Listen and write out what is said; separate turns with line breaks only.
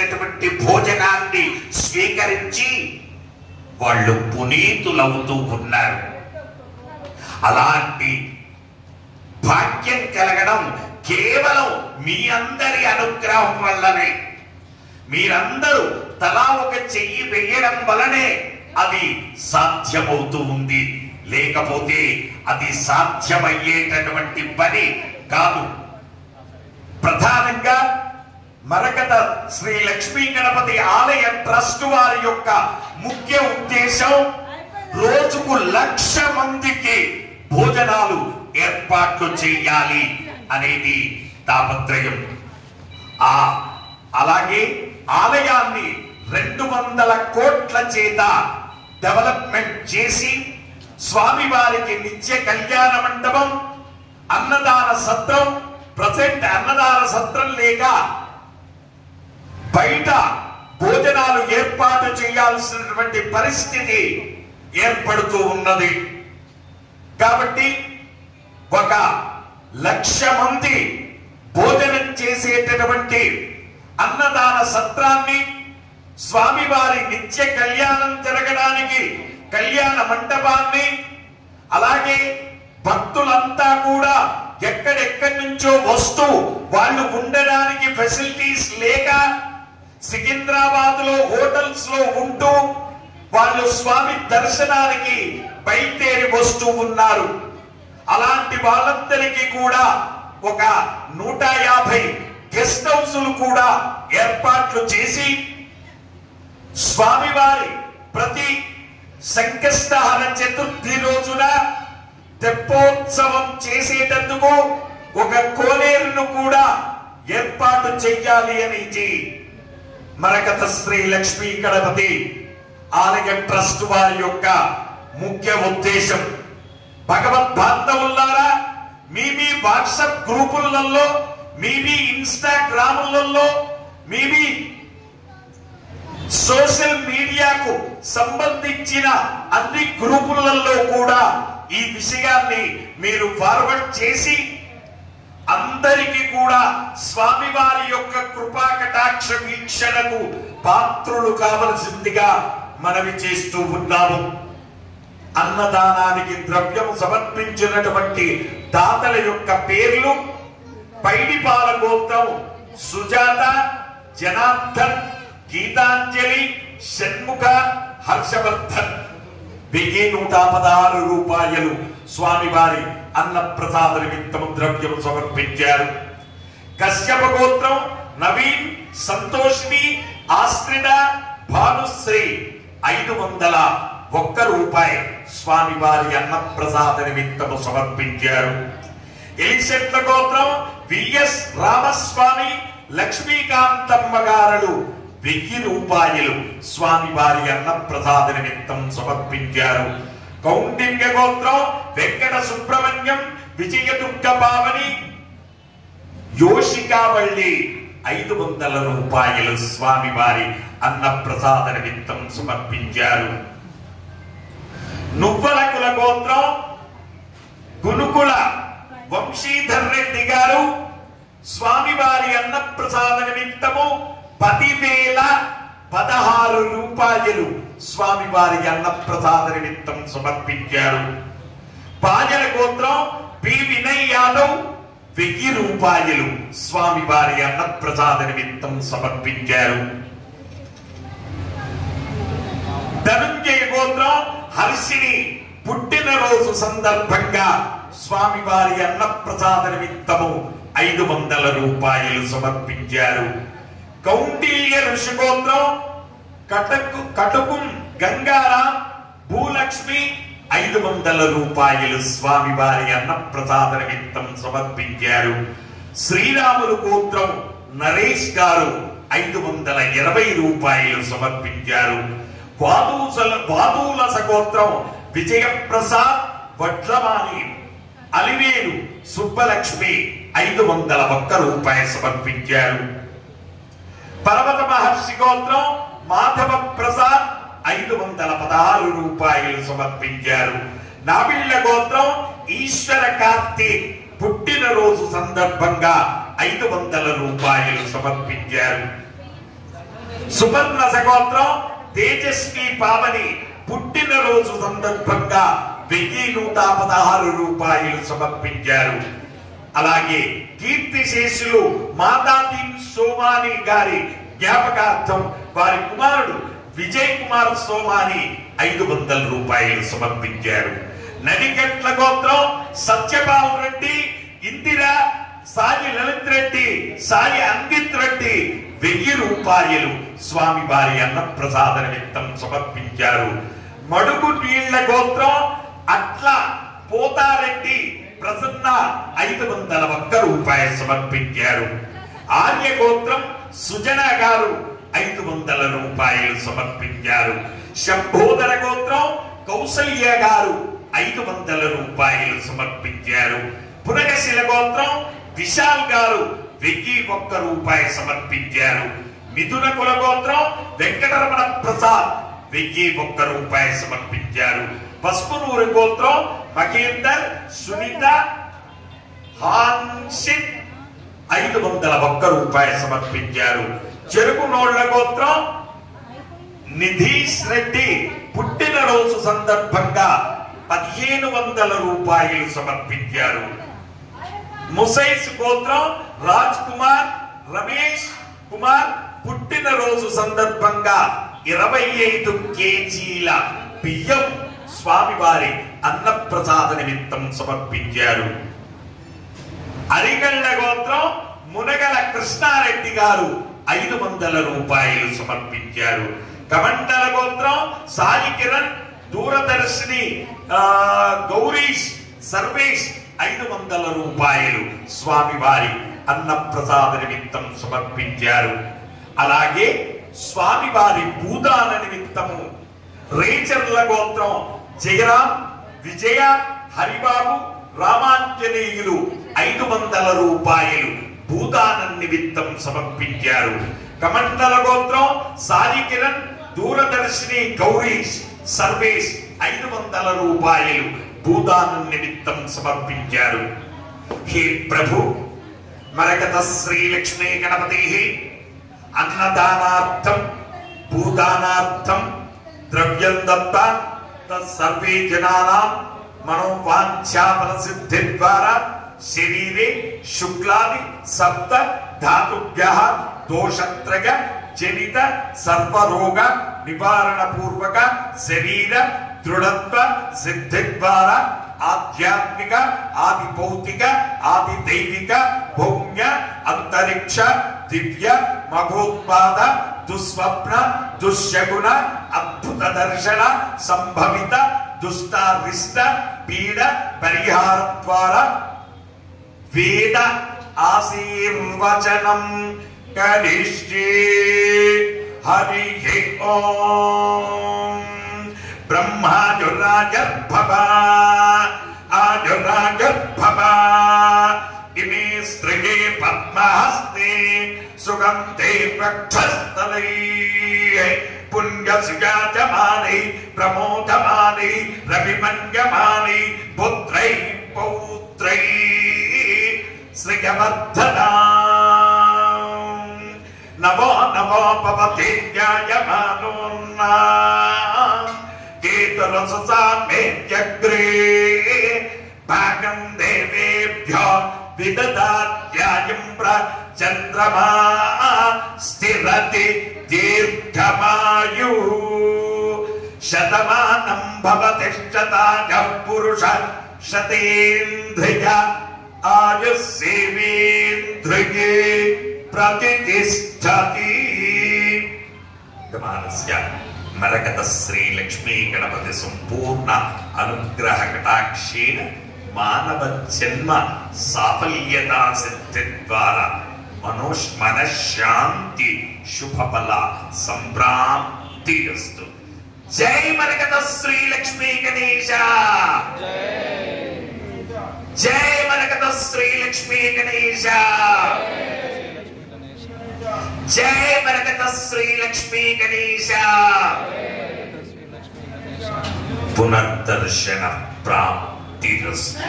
చేసినటువంటి భోజనాన్ని స్వీకరించి వాళ్ళు పునీతులవుతూ ఉన్నారు. అలాంటి భాగ్యం కలగడం కేవలం మీ అందరి అనుగ్రహం వల్లనే. మీరందరూ తలా ఒక చెయ్యి వేయడం వలనే అది సాధ్యమవుతూ ఉంది. లేకపోతే అది సాధ్యమయ్యేటటువంటి పని కాదు. ప్రధానంగా మరకత శ్రీ లక్ష్మీ గణపతి ఆలయ ట్రస్ట్ వారి యొక్క ముఖ్య ఉద్దేశం రోజుకు 1,00,000 మందికి భోజనాలు ఏర్పాట్లు చేయాలి అనేది తాపత్రయం. అలాగే ఆలయాన్ని 200 కోట్ల చేత డెవలప్మెంట్ చేసి స్వామివారికి నిత్య కళ్యాణ మండపం, అన్నదాన సత్రం, ప్రజెంట్ అన్నదాన సత్రం లేక బయట భోజనాలు ఏర్పాటు చేయాల్సినటువంటి పరిస్థితి ఏర్పడుతూ ఉన్నది. కాబట్టి 1,00,000 మంది భోజనం చేసేటటువంటి అన్నదాన సత్రాన్ని, స్వామివారి నిత్య కళ్యాణం జరగడానికి కళ్యాణ మండపాన్ని, అలాగే భక్తులంతా కూడా ఎక్కడెక్కడి నుంచో వస్తూ వాళ్ళు ఉండడానికి ఫెసిలిటీస్ లేక సికింద్రాబాద్ లో హోటల్స్ లో ఉంటూ వాళ్ళు స్వామి దర్శనానికి బయలుదేరి వస్తూ ఉన్నారు. అలాంటి వాళ్ళందరికీ కూడా 150 గెస్ట్ హౌస్లు కూడా ఏర్పాట్లు చేసి స్వామివారి ప్రతి సంకష్టహర చతుర్థి రోజున తెప్పోత్సవం చేసేటందుకు ఒక కోనేరును కూడా ఏర్పాటు చెయ్యాలి అనేది మరకత శ్రీ లక్ష్మీ గణపతి ఆలయ ట్రస్ట్ వారి యొక్క ముఖ్య ఉద్దేశం. భగవద్ బాంధవులారా, మీ వాట్సాప్ గ్రూపులలో, మీ ఇన్స్టాగ్రాములలో, మీ సోషల్ మీడియాకు సంబంధించిన అన్ని గ్రూపులలో కూడా ఈ విషయాన్ని మీరు ఫార్వర్డ్ చేసి అందరికీ కూడా స్వామివారి యొక్క కృపా కటాక్ష వీక్షణకు పాత్రులు కావలసిందిగా మనవి చేస్తూ ఉన్నాము. అన్నదానానికి ద్రవ్యం సమర్పించినటువంటి దాతల యొక్క పేర్లు: పైడిపాల గోత్రం సుజాత, జనార్దన్, గీతాంజలి, షణ్ముఖ, హర్షవర్ధన్ 1116 రూపాయలు స్వామివారి అన్న ప్రసాద నిమిత్తము ద్రవ్యం సమర్పించారు. కశ్యప గోత్రం నవీన్, సంతోష్ని, ఆశ్రిత, భానుశ్రీ 501 రూపాయి స్వామివారి అన్న ప్రసాద నిమిత్తము సమర్పించారు. ఎలిసెట్ల గోత్రం విఎస్ రామస్వామి, లక్ష్మీకాంతమ్మ గారు 1000 రూపాయలు స్వామివారి అన్న ప్రసాద నిమిత్తం సమర్పించారు. కౌండిన్య గోత్రం వెంకట సుబ్రహ్మణ్యం, విజయదుర్గ పావని, యోషికావల్లి 500 రూపాయలు స్వామివారి అన్న ప్రసాద నిమిత్తం సమర్పించారు. నువ్వలకుల గోత్రం గునుకుల వంశీధర్ రెడ్డి గారు స్వామివారి అన్న ప్రసాద నిమిత్తము 10,016 రూపాయలు స్వామివారి అన్న ప్రసాద నిమిత్తం సమర్పించారు. పాజల గోత్రం పి వినయ్ యాదవ్ 1000 రూపాయలు స్వామివారి అన్న ప్రసాద నిమిత్తం సమర్పించారు. ధనుంజయ గోత్రం హర్షిని పుట్టినరోజు సందర్భంగా స్వామివారి అన్న ప్రసాద నిమిత్తము 500 రూపాయలు సమర్పించారు. కౌండిల్య ఋషిగోత్రం కటకుం గంగారాం, భూలక్ష్మి 500 రూపాయలు స్వామివారి అన్న ప్రసాద నిమిత్తం సమర్పించారు. శ్రీరాములు గోత్రం నరేష్ గారు 520 రూపాయలు సమర్పించారు. వాదూలస గోత్రం విజయప్రసాద్, వడ్లమాని, అలివేలు సుబ్బలక్ష్మి 501 రూపాయలు సమర్పించారు. పర్వత మహర్షి గోత్రం మాధవ ప్రసాద్ 516 రూపాయలు సమర్పించారు. నాబిళ్ళ గోత్రం ఈశ్వర కార్తీక్ పుట్టినరోజు సందర్భంగా 500 రూపాయలు సమర్పించారు. సువర్ణస గోత్రం తేజస్వి పావని పుట్టినరోజు సందర్భంగా 1116 రూపాయలు సమర్పించారు. అలాగే కీర్తిశేషులు మాతాదీన్ సోమాని గారి జ్ఞాపకార్థం వారి కుమారుడు విజయ్ కుమార్ సోమాని 500 రూపాయలు సమర్పించారు. నడికట్ల గోత్రం సత్యపాల్ రెడ్డి, ఇందిరా, సాయి లలిత్ రెడ్డి, సాయి అంకిత్ రెడ్డి 1000 రూపాయలు స్వామి వారి అన్నప్రసాద నిమిత్తం సమర్పించారు. మడుగు నీళ్ల గోత్రం అట్ల పోతారెడ్డి ప్రసన్న 501 రూపాయలు సమర్పించారు. ఆర్య గోత్రం సుజన గారు 500 రూపాయలు సమర్పించారు. శంభోదర గోత్రం కౌసల్య గారు 500 రూపాయలు సమర్పించారు. పునగశిల గోత్రం విశాల్ గారు 1001 రూపాయి సమర్పించారు. మిథున కుల గోత్రం వెంకటరమణ ప్రసాద్ 1001 రూపాయి సమర్పించారు. పసుపునూరు గోత్రం మహేందర్, సునీత, హాన్షిత్ 501 రూపాయి సమర్పించారు. చెరుకు నోళ్ల గోత్రం నిధీష్ రెడ్డి పుట్టినరోజు సందర్భంగా 1500 రూపాయలు సమర్పించారు. ముసైస్ గోత్రం రాజ్ కుమార్, రమేష్ కుమార్ పుట్టినరోజు సందర్భంగా 25 కేజీల బియ్యం స్వామివారి అన్నప్రసాద నిమిత్తం సమర్పించారు. అరిగళ్ళ గోత్రం మునగల కృష్ణారెడ్డి గారు 500 రూపాయలు సమర్పించారు. కమండల గోత్రం సాయి కిరణ్, దూరదర్శిని గౌరీష్, సర్వేష్ 500 రూపాయలు స్వామివారి అన్నప్రసాద నిమిత్తం సమర్పించారు. అలాగే స్వామివారి భూదాన నిమిత్తము రేచర్ల గోత్రం జయరాం, విజయ, హరిబాబు, రామాంజనేయులు 500 రూపాయలు భూదానం నిమిత్తం సమర్పించారు. కమండల గోత్రం సాయి కిరణ్, దూరదర్శిని గౌరీష్, సర్వేష్ 500 రూపాయలు భూదానం నిమిత్తం సమర్పించారు. హే ప్రభు, మరకత శ్రీ లక్ష్మీ గణపతి అన్నదానార్థం భూదానార్థం ద్రవ్యం దత్త తత్సర్వే జనానాం మనోవాంఛాఫల సిద్ధి ద్వారా శరీరే శుక్లాది సప్త ధాతుభ్యః దోషత్రయ జనిత సర్వరోగ నివారణ పూర్వక శరీర దృఢత్వ సిద్ధి ద్వారా ఆధ్యాత్మిక, ఆది భౌతిక, ఆది దైవిక, భౌమ్య, అంతరిక్ష, దివ్య, మఘోత్పాద, దుస్వప్న, దుశ్శగుణ, అద్భుత దర్శన, సంభవిత, దుష్టారిష్ట పీడ పరిహార ద్వారా వేద ఆశీర్వచనం కరిష్యే. హరి ఓం. బ్రహ్మాజురాజర్భవ ఆజురాజర్భవ ఇమే స్త్రియే పద్మహస్తే సుగంధే వక్షస్థలై పుణ్యసుజాయమానై ప్రమోదమానై రవిమన్యమానై పుత్రై పౌత్రై శ్రియవర్ధనా. నవో నవో భవతి ధ్యాయమానోన్నా కేతురససామేత్యగ్రే భాగం దేవేభ్యో విదదాత్యాయం చంద్రమా స్థిరతి దీర్ఘమాయు శతమానం భవతి శతాజః పురుష శతేంద్రియ ఆయుస్సేవేంద్రియే ప్రతిష్ఠతి. గమానస్య మరకత శ్రీ లక్ష్మీ గణపతి సంపూర్ణ అనుగ్రహ కటాక్షేణ మానవ జన్మ సాఫల్యతా సిద్ధి ద్వారా మనశ్శాంతి శుభఫల సంప్రాప్తిరస్తు. జై మరకత శ్రీ లక్ష్మీ గణేశ. జై మరకత శ్రీ లక్ష్మీ గణేశ. జై మరకత శ్రీ లక్ష్మీ గణేశ. పునర్దర్శన ప్రాప్తిరస్తు.